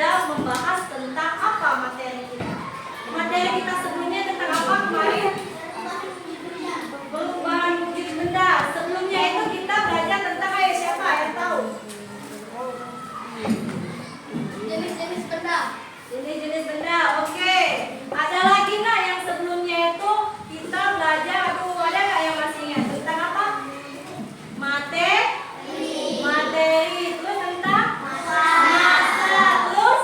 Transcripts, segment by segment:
belajar membahas tentang apa materi kita. Materi kita sebelumnya tentang apa kemarin? Perubahan wujud benda. Sebelumnya itu kita belajar tentang siapa yang tahu? Jenis-jenis benda. Jenis-jenis benda. Oke. Ada lagi nak yang sebelumnya itu kita belajar, ada nggak yang masih ingat tentang apa? Materi. Terus tentang massa. Terus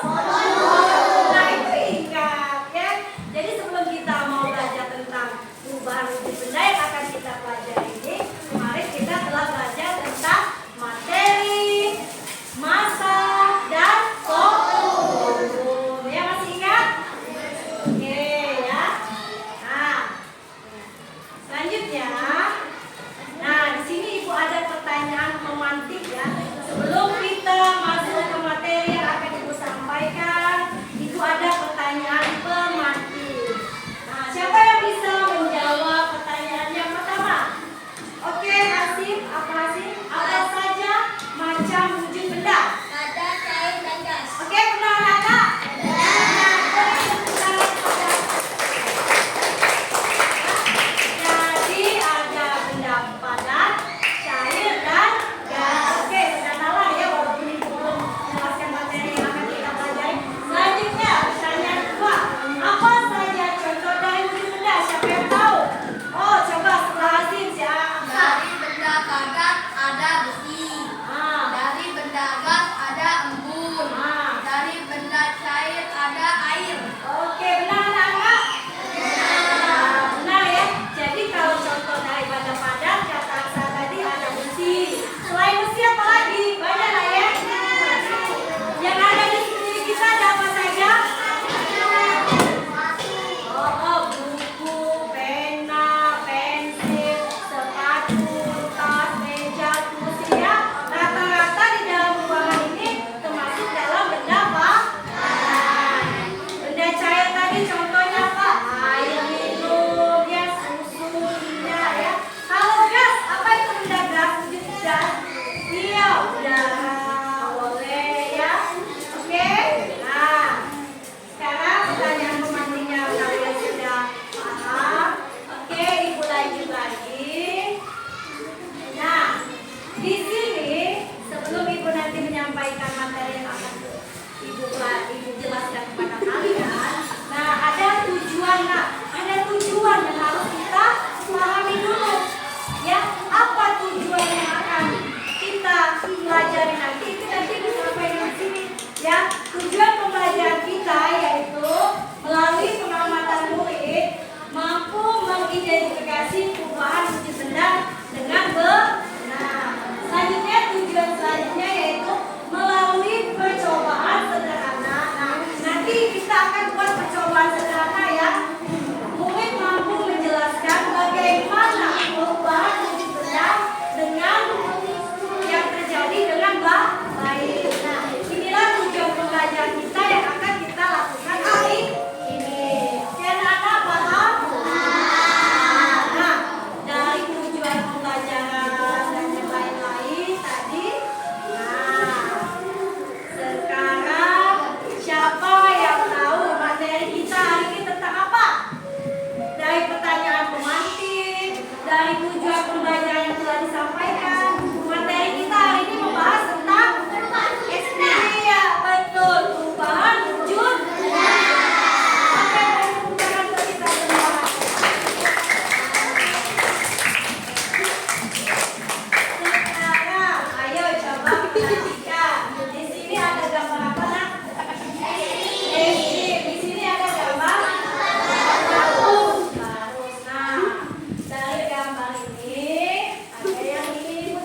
nah itu ingat ya. Jadi sebelum kita mau belajar tentang perubahan wujud benda yang akan kita pelajari ini, kemarin kita telah belajar tentang materi, massa, dan volume. Ya masih ingat? Oke ya. Nah, selanjutnya, nah di sini ibu ada pertanyaan pemantik ya. Sebelum kita masuk ke materi yang akan ibu sampaikan, ibu ada pertanyaan pemantik. Nah, siapa yang bisa menjawab pertanyaan yang pertama? Oke, Hasim, apa saja macam wujud benda? Ada, cair, dan gas. Oke, benar anak-anak? Jadi ada benda padat, cair, dan gas. Oke, sudah salah ya walaupun ibu belum menjelaskan materi yang akan kita pelajari. Selanjutnya, pertanyaan kedua. Apa saja contoh dari wujud benda? Siapa yang tahu? Oh, coba setelah Hasim siapa? Dari benda padat ada besi. Dari benda gas ada embun. Dari benda cair ada air. Oke, benar anak-anak? Benar ya. Jadi kalau contoh dari benda padat kata Aksa tadi ada besi. Selain besi apa lagi? Banyak lah ya. Yang ada di sekeliling kita ada apa saja? Buku, pena, pensil, sepatu, tas, meja, kursi ya. Rata-rata di dalam ruangan ini termasuk dalam benda apa? Benda cair tadi contohnya apa? Air minum, ya, susu, minyak ya. Kalau gas, apa itu benda gas? Wujud gas? Iya, udara, boleh ya. Oke. Nah, sekarang pertanyaan pemantiknya kalian sudah paham. Oke, ibu lanjut lagi. Nah, di sini sebelum ibu nanti menyampaikan materi yang akan ibu jelaskan kepada kalian, nah ada tujuan yang harus kita pahami dulu. Ya, apa tujuan yang akan kita pelajari nanti? Itu nanti disampaikan di sini. Ya, tujuan pembelajaran kita yaitu melalui pengamatan murid mampu mengidentifikasi perubahan wujud benda dengan benar. Selanjutnya tujuan selanjutnya yaitu melalui percobaan sederhana. Nah, nanti kita akan buat percobaan sederhana ya. Murid mampu menjelaskan bagaimana perubahan wujud benda dengan yang terjadi dengan baik. Nah, inilah tujuan pembelajaran kita yang akan kita lakukan hari ini. Oke, anak-anak paham? Nah, dari tujuan pembelajaran dan yang lain-lain tadi. Nah, sekarang siapa yang tahu materi kita hari ini tentang apa? Dari pertanyaan pemantik, dari tujuan pembelajaran yang telah disampaikan, materi kita hari ini membahas tentang ya, betul, perubahan wujud benda. Oke, tepuk tangan untuk kita semua. Sekarang, ayo coba perhatikan. Di sini ada gambar apa nak? Di sini ada gambar barus. Nah, dari gambar ini ada yang ingin ibu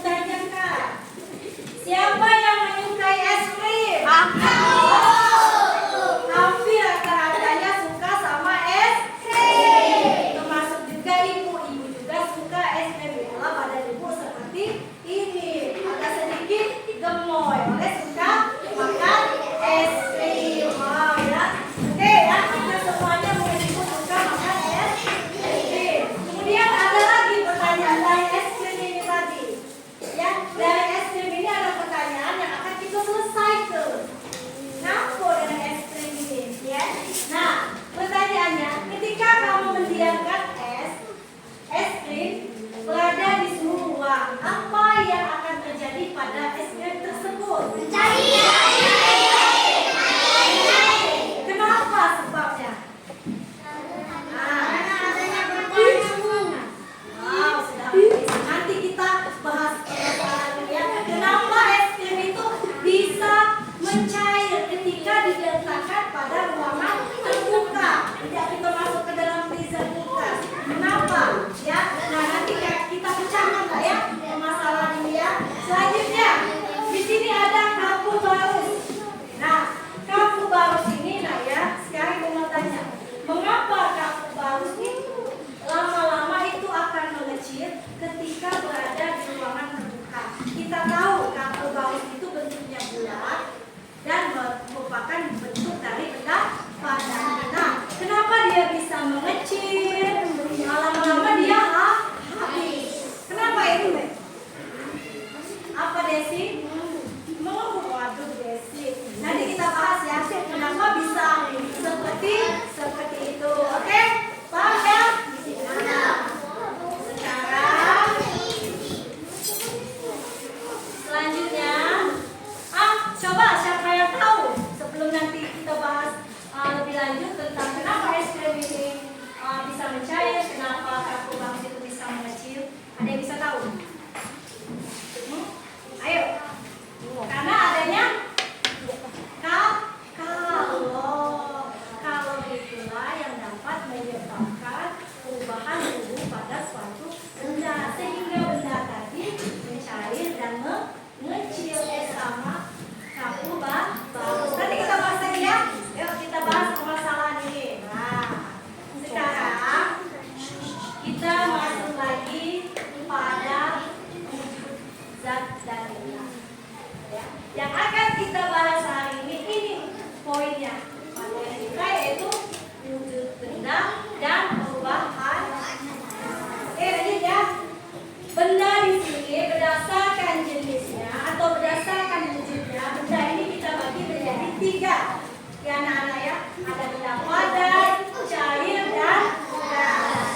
ya anak-anak ya. Ada benda padat, cair, dan gas.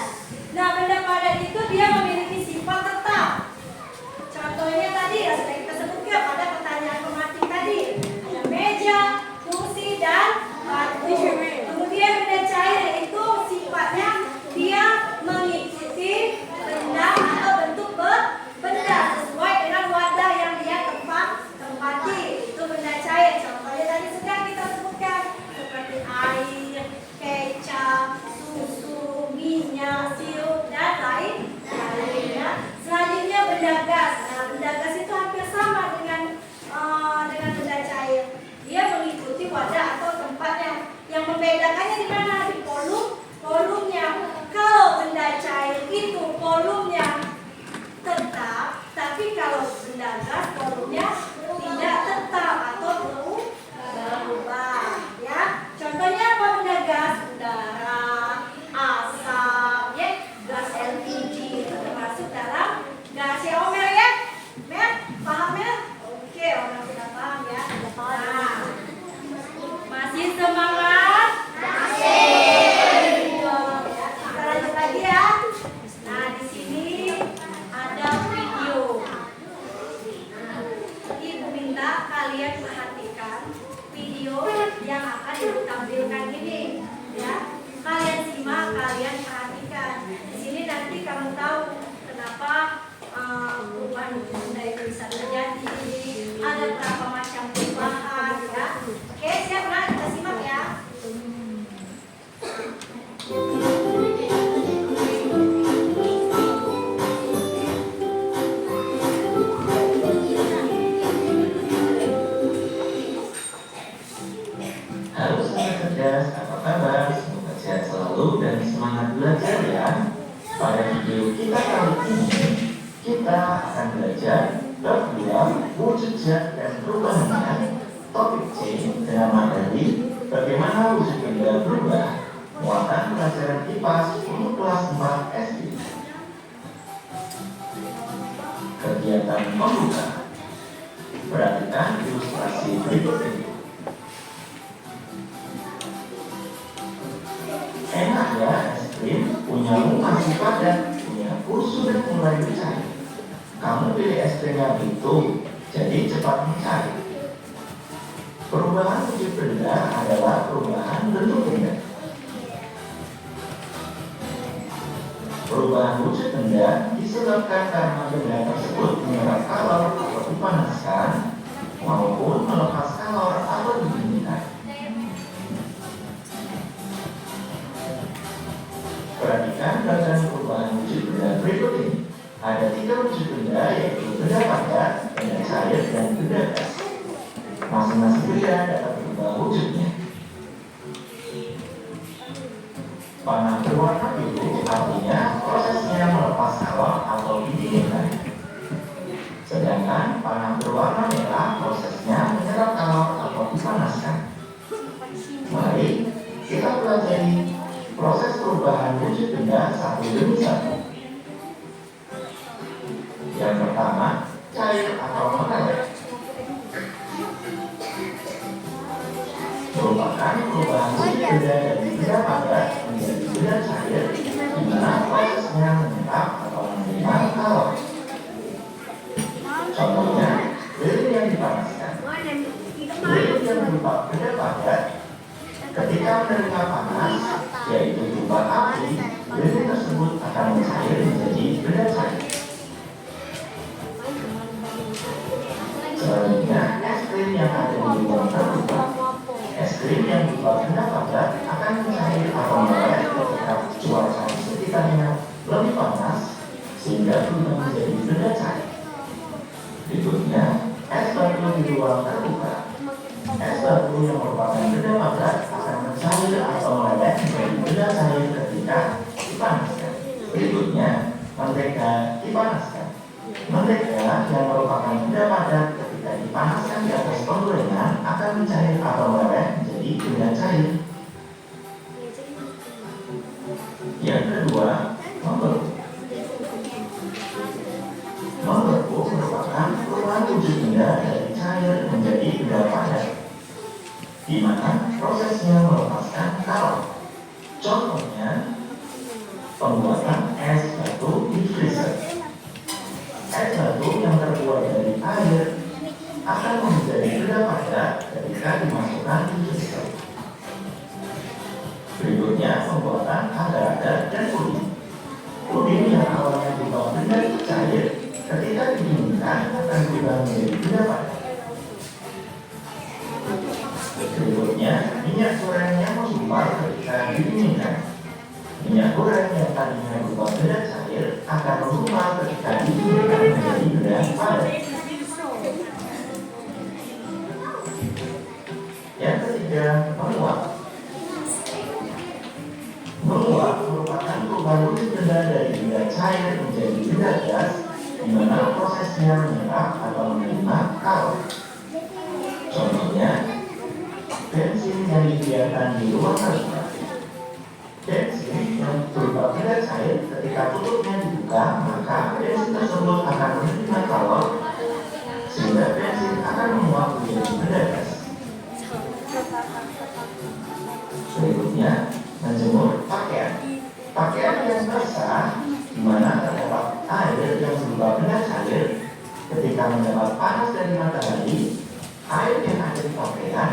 Nah, benda padat itu dia memiliki sifat tetap. Contohnya tadi ya sudah kita sebutkan pada pertanyaan pematik tadi. Ada meja, kursi, dan batu. Kemudian benda cair itu sifatnya dia mengikuti benda atau bentuk benda sesuai dengan wadah yang dia tempati. Itu benda cair. Contohnya tadi sudah kita sebutkan seperti air, kecap, susu, minyak, sirup, dan lainnya. Selanjutnya benda gas. Nah, benda gas itu hampir sama dengan benda cair. Dia mengikuti wadah atau tempatnya. Yang membedakannya di mana? Di volumenya. Kalau benda cair itu volumenya tetap, tapi kalau benda gas volumenya tidak tetap atau berubah. Ya, contohnya apa benda gas? Udara, asap, ya, gas LPG termasuk dalam gas ya, Omer ya? Mer, paham ya? Oke, Omer sudah paham ya. Nah, masih semangat? Kita lanjut lagi ya. Nah, di sini ada video. Ibu minta kalian perhatikan video yang akan ditampilkan ini, ya. Kalian simak, kalian perhatikan. Di sini nanti kamu tahu kenapa perubahan benda itu bisa terjadi. Ada berapa macam perubahan, ya. Oke, siap nak? Kita simak ya. Halo sobat cerdas, apa kabar? Semoga sehat selalu dan semangat belajar ya. Pada video kita kali ini, kita akan belajar bab 2 wujud zat dan perubahannya. Topik C dengan materi bagaimana wujud benda berubah. Muatan pelajaran IPA 10 kelas 4 SD. Kegiatan membuka. Perhatikan ilustrasi berikut ini. Enak ya es krim, punya masih padat, punya sudah mulai mencair. Kamu pilih es krim yang itu, jadi cepat mencair. Perubahan wujud benda adalah perubahan bentuk benda. Perubahan wujud benda disebabkan karena benda tersebut menyerap kalor atau dipanaskan maupun melepas kalor atau didinginkan. Perhatikan gambaran perubahan wujud benda berikut ini. Ada 3 wujud benda, yaitu benda padat, benda cair, dan benda gas. Masing-masing benda dapat berubah wujudnya. Panah berwarna biru artinya prosesnya melepas kalor atau didinginkan. Sedangkan panah berwarna merah prosesnya menyerap kalor atau dipanaskan. Mari kita pelajari proses perubahan wujud benda satu demi satu. Yang pertama, cair atau mengalir. Merupakan perubahan wujud benda dari benda padat menjadi benda cair, di mana prosesnya menyerap atau menerima kalor. Contohnya, lilin yang dipanaskan. Lilin yang berupa benda padat ketika menerima panas, yaitu berupa api, lilin tersebut akan mencair menjadi benda cair. Selanjutnya, es krim yang ada di ruang terbuka. Es krim yang berupa benda padat akan mencair atau meleleh ketika cuaca di sekitarnya lebih panas, sehingga berubah menjadi benda cair. Berikutnya, es batu di ruang terbuka. Es batu yang merupakan benda padat akan mencair atau meleleh menjadi benda cair ketika dipanaskan. Berikutnya, mentega dipanaskan. Mentega yang merupakan benda padat ketika dipanaskan di atas penggorengan akan mencair atau meleleh menjadi benda cair. Yang kedua, menggeruk. Menggeruk merupakan perubahan wujud benda dari cair menjadi benda padat, di mana proses prosesnya melepaskan kalor. Contohnya, pembuatan es batu di freezer. Es batu yang terbuat dari air akan menjadi benda padat ketika dimasukkan di freezer. Berikutnya, pembuatan agar-agar dan puding. Puding yang awalnya berupa benda cair ketika didinginkan akan berubah menjadi benda padat. Berikutnya, minyak goreng yang menggumpal ketika didinginkan. Minyak goreng yang tadinya berupa benda cair akan menggumpal ketika didinginkan menjadi benda padat. Yang ketiga, menguap. Menguap merupakan perubahan wujud benda dari benda cair menjadi benda gas, di mana prosesnya menyerap atau menerima kalor. Contohnya, bensin yang dibiarkan di ruang terbuka. Bensin yang berupa benda cair ketika tutupnya dibuka, maka bensin tersebut akan menerima kalor, sehingga bensin akan menguap menjadi benda gas. Berikutnya, menjemur pakaian. Pakaian yang basah, di mana terdapat air yang berupa benda cair, ketika mendapat panas dari matahari, air yang ada di pakaian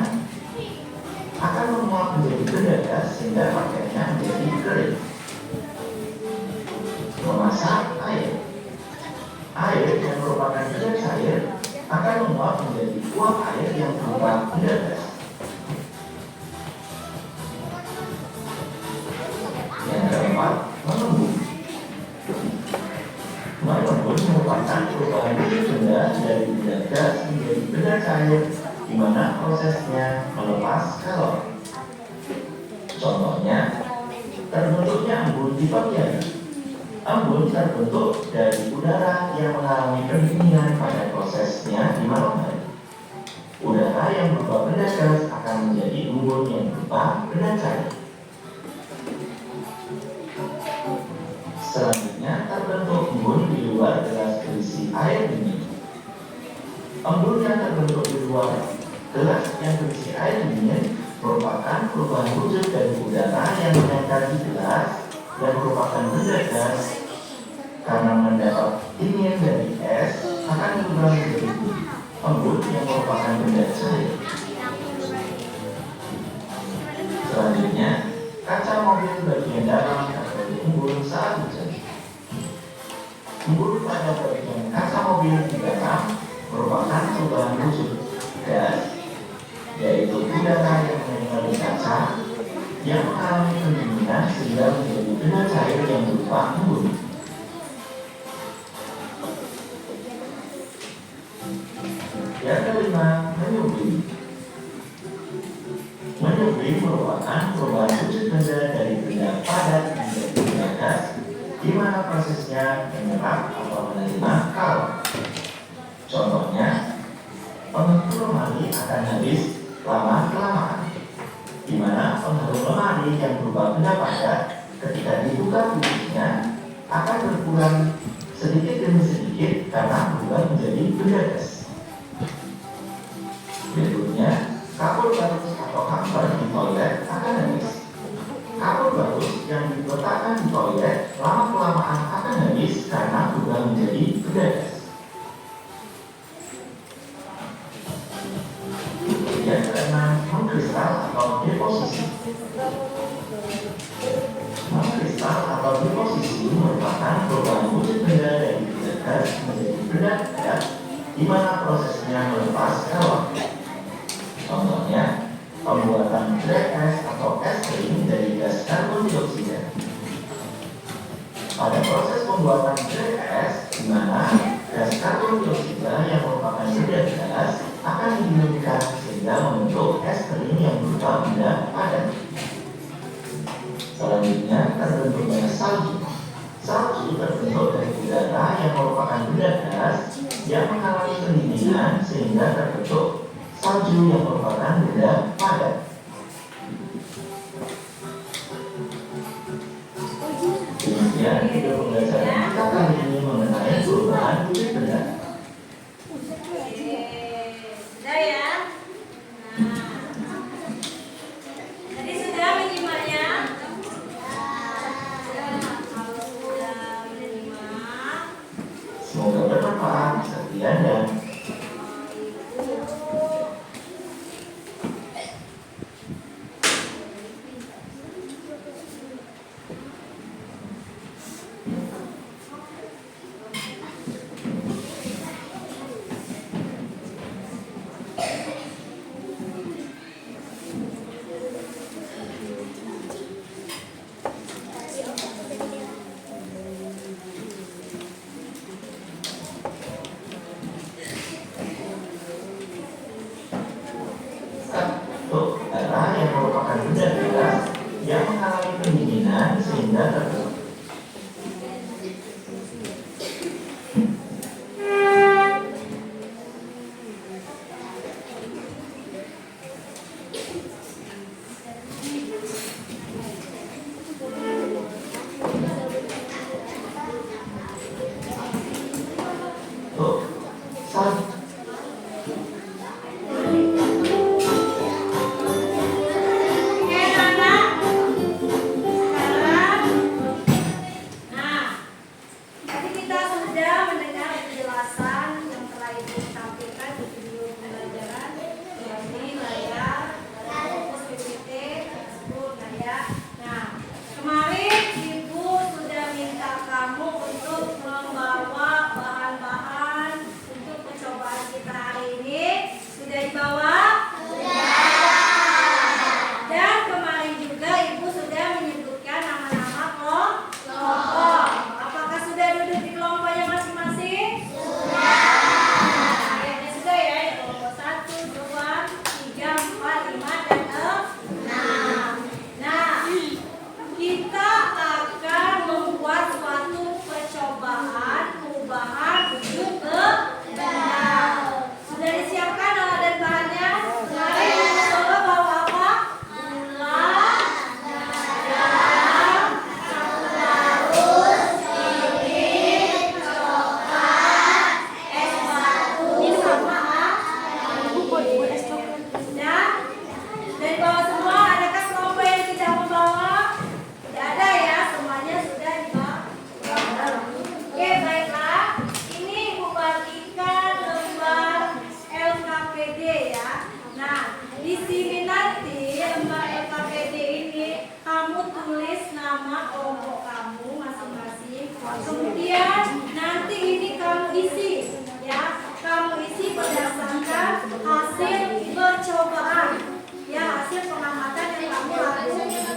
akan menguap menjadi benda gas sehingga pakaiannya menjadi kering. Memasak air. Air yang merupakan benda cair akan menguap menjadi uap air yang berupa benda gas. Yang keempat, mengembung. Mengembung merupakan perubahan wujud benda dari benda gas menjadi benda cair, di mana prosesnya melepas kalor. Contohnya, terbentuknya embun di pagi hari. Embun terbentuk dari udara yang mengalami pendinginan pada prosesnya di malam hari. Udara yang berupa benda gas akan menjadi embun yang berupa benda cair. Selanjutnya, terbentuk embun di luar gelas berisi air dingin. Embun yang terbentuk di luar gelas yang berisi air dingin merupakan perubahan wujud dari udara yang menempel di gelas dan merupakan benda gas, karena mendapat dingin dari es akan berubah menjadi embun yang merupakan benda cair. Selanjutnya, kaca mobil bagian dalam terjadi embun saat hujan. Embun pada bagian kaca mobil di dalam merupakan perubahan wujud gas, yaitu udara yang menempel di kaca yang mengalami pendinginan sehingga menjadi benda cair yang berupa embun. Yang kelima, menyublim. Menyublim merupakan perubahan wujud benda dari benda padat menjadi benda gas, di mana prosesnya menyerap atau menerima kalor. Contohnya, pengharum lemari akan habis lama-kelamaan, di mana pengharum lemari yang berupa benda padat ketika dibuka pintunya akan berkurang sedikit demi sedikit karena berubah menjadi benda gas. Berikutnya, kapur barus atau hamper di toilet akan habis. Kapur barus yang diletakkan di toilet lama-kelamaan akan habis karena berubah menjadi benda gas. Yang keenam, mengkristal atau deposisi. Mengkristal atau deposisi merupakan perubahan wujud benda dari benda gas menjadi benda padat, di mana prosesnya melepas kalor. Contohnya, pembuatan dry es atau es krim dari gas karbon dioksida. Pada proses pembuatan dry es, di mana gas karbon dioksida yang merupakan benda gas akan didinginkan sehingga membentuk es krim yang berupa benda padat. Selanjutnya, terbentuknya salju. Salju terbentuk dari udara yang merupakan benda gas yang mengalami pendinginan sehingga terbentuk salju yang merupakan benda padat. Demikian video pembelajaran kita kali ini mengenai perubahan wujud benda. Sudah ya? Nah. Semoga bermanfaat. Sekian dan satu adalah yang merupakan benda gelas yang mengalami pendinginan sehingga terbentuk. Tuh, satu. Oke, anak. Sekarang, nah, tadi kita sudah mendengar penjelasan yang telah Ibu sampaikan di video pembelajaran, yakni layar, fokus PPT, Facebook, ya. Nah, kemarin Ibu sudah minta kamu untuk membawa bahan-bahan untuk percobaan kita hari ini. Sudah dibawa? Dan kemarin juga Ibu sudah menyebutkan nama-nama kelompok. Apakah sudah duduk di kelompoknya masing-masing? Kayaknya sudah ya, di kelompok 1, 2, 3, 4, 5, dan 6. Nah, kita akan membuat suatu percobaan perubahan bentuk ke benda. Sudah disiapkan alat dan bahannya? Mari kita coba bawa apa? Gula, garam, campur larut, sirih, coklat, es batu, sama dan dari bawah semua. Adakah kelompok yang tidak membawa? Tidak ada ya, semuanya sudah dibawa. Oke, baiklah. Ini Ibu bagikan lembar LKPD ya. Nah, di sini nanti lembar LKPD ini kamu tulis nama kelompok kamu masing-masing. Kemudian nanti ini kamu isi ya. Kamu isi berdasarkan hasil percobaan. Ya, hasil pengamatan yang kamu lakukan.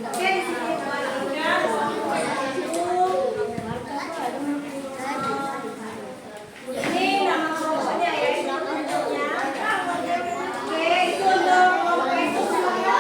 Oke, di sini Ibu bagikan kelompok 1. Ini nama kelompoknya ya, ini bentuknya. Oke, itu untuk kelompok itu semuanya.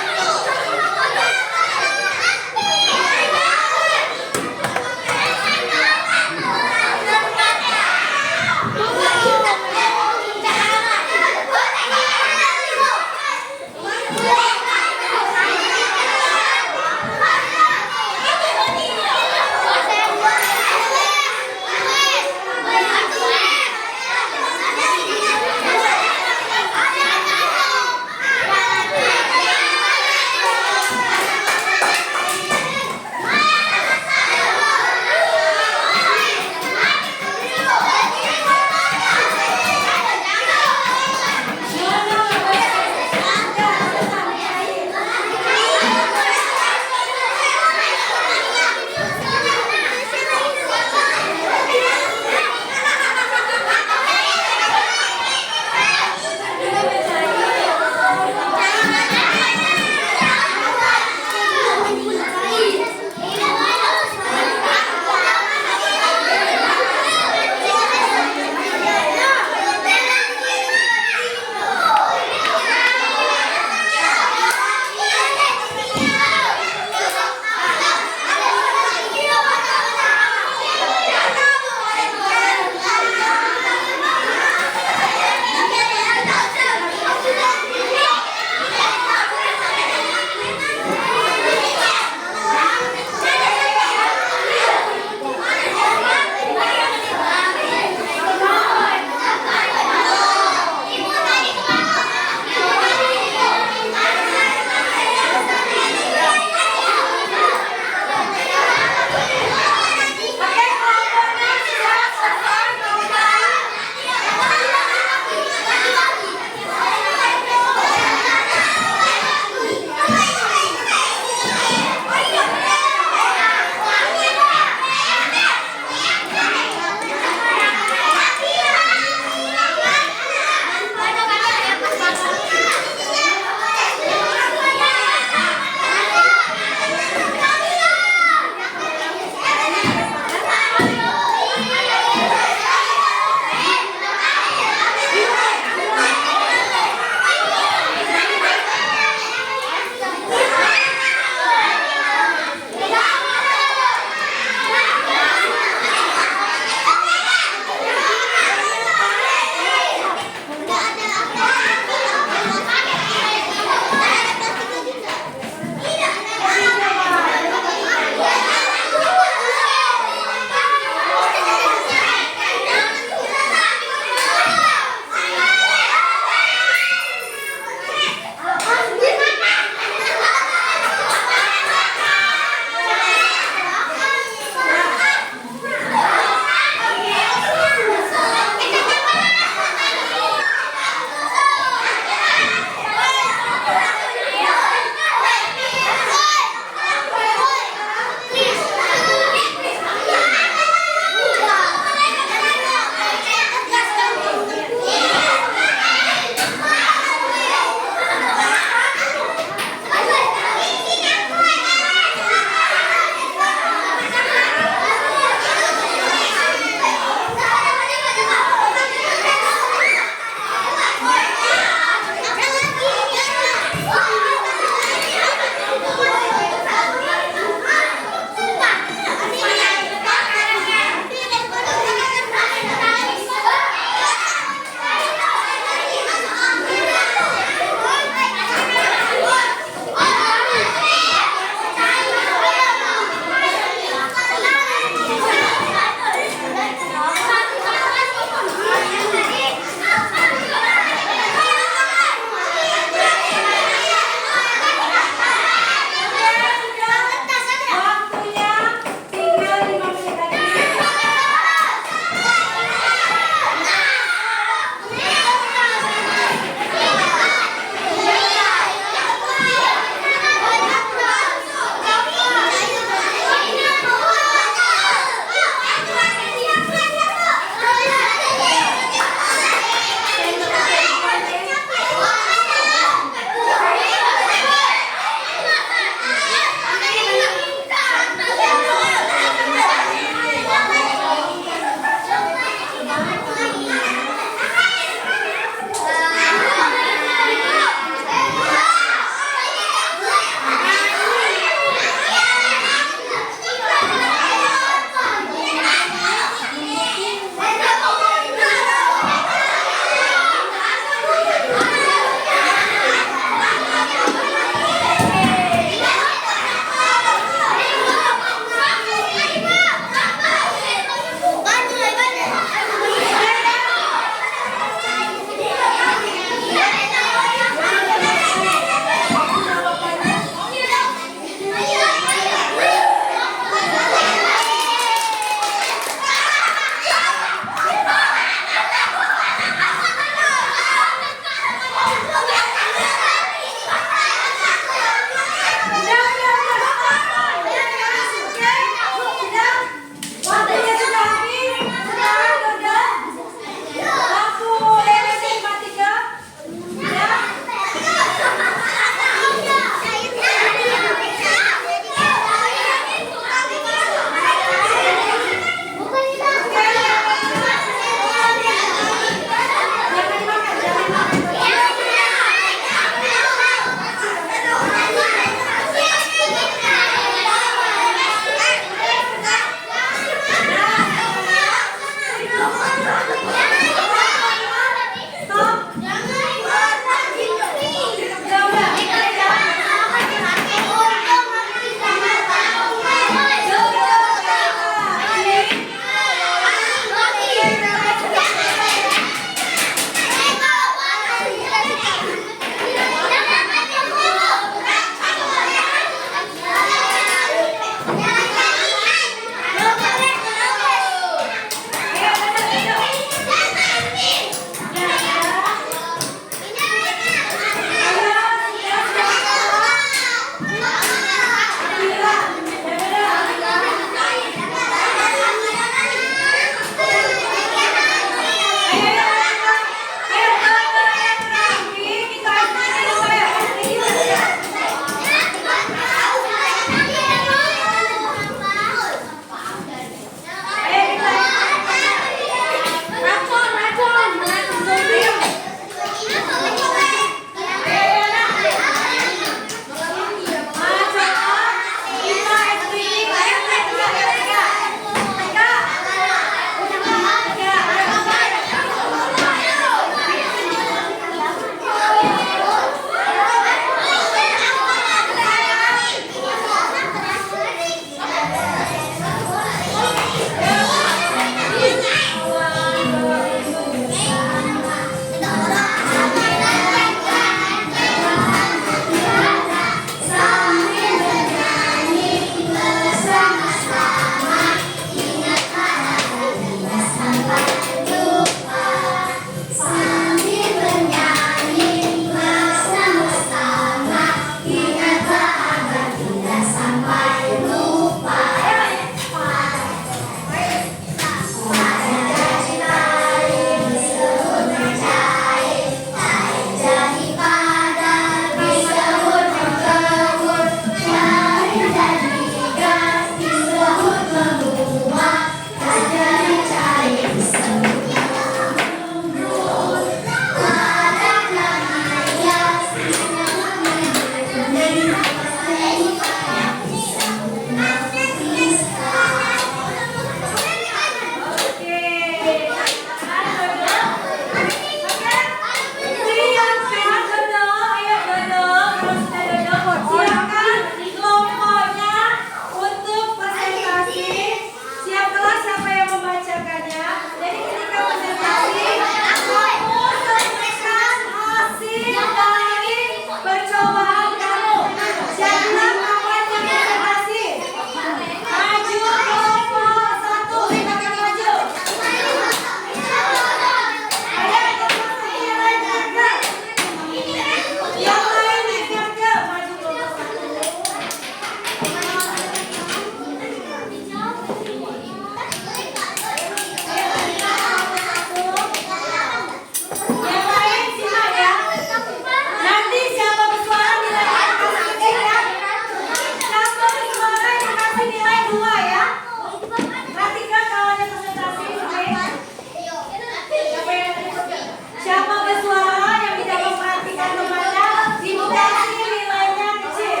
Siapa bersuara yang tidak memperhatikan temannya? Ibu kasih nilainya kecil.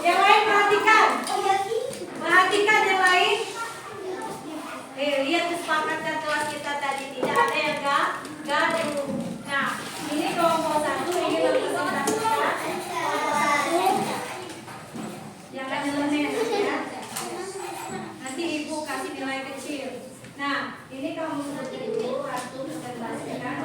Yang lain perhatikan. Perhatikan yang lain. Lihat kesepakatan kelas kita tadi, tidak ada yang gaduh. Nah, ini kelompok 1, ini representasikan kelompok 1. Jangan nyeleneh ya. Nanti ibu kasih nilai kecil. Nah, ini kamu sebut dulu Ratu dan Basir kan.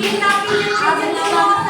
Kita pilih aja